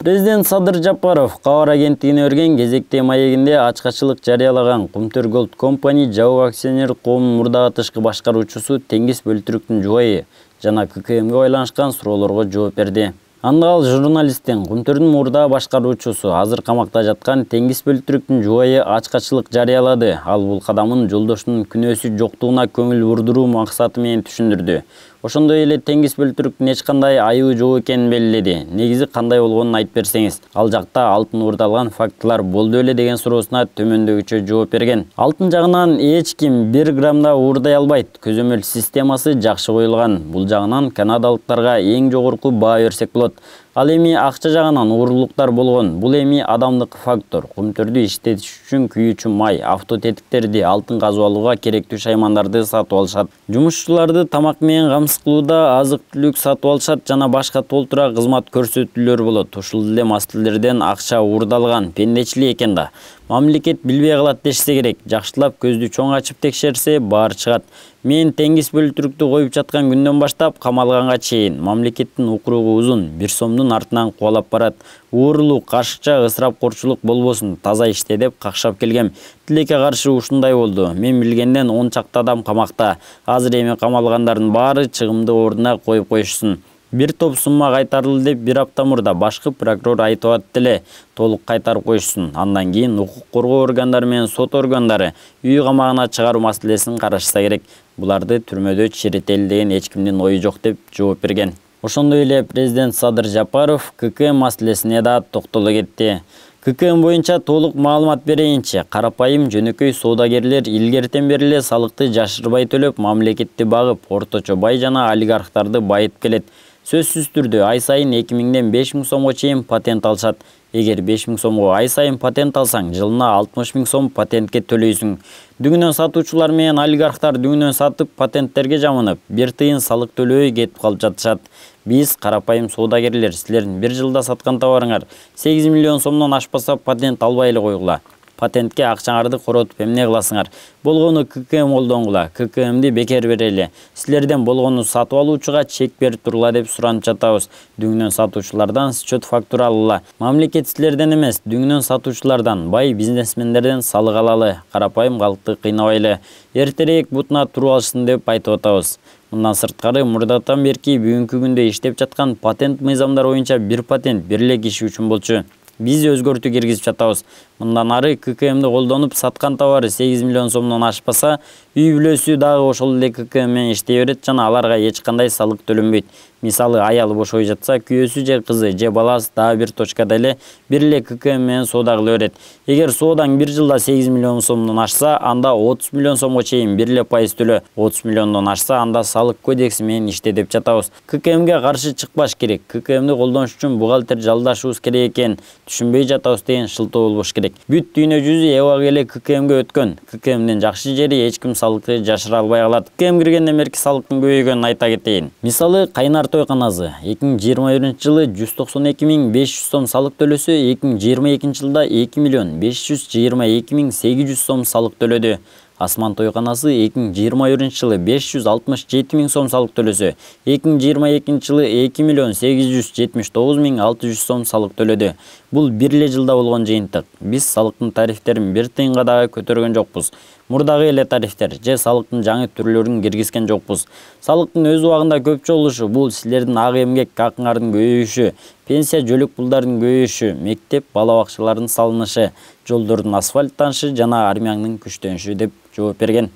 Президент Садыр Жапаров кабар агенттигине берген кезекте маегинде ачкачылык жарыялаган Кумтөр Gold Company жабык акционер коомунун мурдагы тышкы башкаруучусу Теңиз Бөлтүрүктүн жубайы жана ККМге байланышкан суроолорго жооп берди. Анда ал журналисттин Кумтөрдүн мурдагы башкаруучусу азыр камакта жаткан Теңиз Бөлтүрүктүн жубайы ачкачылык жарыялады. Ал бул кадамын жолдошунун күнөөсү жоктугуна көңүл бурдуруу максаты менен түшүндүрдү. Ошондой эле Теңиз Бөлтүрүктүн эч кандай айыбы жок экенин белгиледи. Негизи кандай болгонун айтып берсеңиз, ал жакта алтын уурдалган фактылар болду беле деген суроосуна төмөндөгүчө жооп берген. Алтын жагынан эч ким 1 грамм да уурдай албайт. Көзөмөл системасы жакшы коюлган. Бул жагынан канадалыктарга эң жогорку баа берсек болот. Ал эми акча жагынан уурулуктар болгон. Бул эми адамдык фактор. Кумтөрдү иштетиш үчүн күйүүчү май, автотетиктерди, алтын казып алууга керектүү шаймандарды сатып алышат. Жумушчуларды тамак менен камсыз кылууда азык-түлүк сатып алышат жана башка толтура кызмат көрсөтүүлөр болот. Ушул эле мас тилдерден акча уурдалган, пендечилик экен да. Мамлекет билбей калат дешсе керек. Жакшылап көздү чоң ачып текшерсе баары чыгат. Мен Теңиз Бөлтүрүктү коюп жаткан күндөн баштап камалганга чейин мамлекеттин укуругу узун, 1 сомдун артынан кубалап барат. Уурулук, кашыкча, ысырапкорчулук болбосун, таза иште деп какшап келгем. Тилекке каршы ушундай болду. Мен билгенден 10 чакты адам камакта. Азыр эми камалгандардын баары чыгымды ордуна коюп коюшсун. Бир топ сумма кайтарылды деп 1 апта мурда башкы прокурор айтып атты эле. Толук кайтарып коюшсун. Андан кийин укук коргоо органдары менен сот органдары үй камагына чыгаруу маселесин карашса керек. Буларды түрмөдө чиретели деген эч кимдин ою жок деп жооп берген. Ошондой эле президент Садыр Жапаров ККМ маселесине да токтоло кетти. ККМ боюнча толук маалымат берейинчи, карапайым жөнөкөй соодагерлер илгертен бери эле салыкты жашырбай төлөп, мамлекетти багып, орточо бай жана олигархтарды байытып келет. Сөзсүз түрдө ай сайын 2000ден 5000 сомго чейин патент алышат. Эгер 5000 сомго ай сайын патент алсаң, жылына 60 000 сом патентке төлөйсүң. Дүңүнөн сатуучулар менен олигархтар дүңүнөн сатып патенттерге жамынып, 1 тыйын салык төлөбөй кетип калып жатышат. Биз карапайым соодагерлер, силердин 1 жылда саткан товарыңар 8 миллион сомдон ашпаса патент албай эле койгула. Патентке акчаңарды коротуп эмне кыласыңар? Болгону ККМ колдонгула, ККМди бекер берели. Силерден болгону сатып алуучуга чек берип тургула деп суранып жатабыз. Дүңүнөн сатуучулардан счет фактура алыла. Мамлекет силерден эмес, дүңүнөн сатуучулардан, бай бизнесмендерден салык алалы. Карапайым калкты кыйнабайлы. Эртерээк бутуна туруп алышсын деп айтып атабыз. Мындан сырткары мурдатан берки бүгүнкү күндө иштеп жаткан патент мыйзамдар боюнча 1 патент 1 эле киши үчүн болчу. Биз өзгөртүү киргизип жатабыз. Мындан ары ККМди колдонуп саткан товары 8 миллион сомдон ашпаса, үй бүлөсү дагы ошол эле ККМ менен иштей берет жана аларга эч кандай салык төлөнбөйт. Мисалы, аялы бошой жатса, күйөөсү же кызы же баласы дагы бир точкада эле 1 эле ККМ менен соода кыла берет. Эгер соодаң 1 жылда 8 миллион сомдон ашса, анда 30 миллион сомго чейин 1 эле пайыз төлө. 30 миллиондон ашса, анда салык кодекси менен иште деп жатабыз. ККМге каршы чыкпаш керек. ККМди колдонуш үчүн бухгалтер жалдашыбыз керек экен. Түшүнбөй жатабыз деген шылтоо болбош керек. Бүт дүйнө жүзү эбак эле ККМге өткөн. ККМдин жакшы жери эч ким салыкты жашыра албай калат. ККМ киргенден берки салыктын көбөйгөнүн айта кетейин. Мисалы, Кайнар тойканасы 2021-жылы 192 500 сом салык төлөсө, 2022 жылда 2 миллион 522 800 сом салык төлөдү. Асман тойканасы 2021-жылы 567 000 сом салык төлөсө, 2022 жылы 2 миллион 879 600 сом салык төлөдү. Бул 1 эле жылда болгон жыйынтык. Биз салыктын тарифтерин 1 тыйынга дагы көтөргөн жокпуз. Мурдагы эле тарифтер же салыктын жаңы түрлөрүн киргизген жокпуз. Салыктын өз убагында көпчө болушу бул силердин ак эмгек акыңардын көбөйүшү, пенсия жөлөк пулдардын көбөйүшү, мектеп, бала бакчалардын салынышы, жолдордун асфальттанышы жана армияңдын күчтөнүшү деп жооп берген.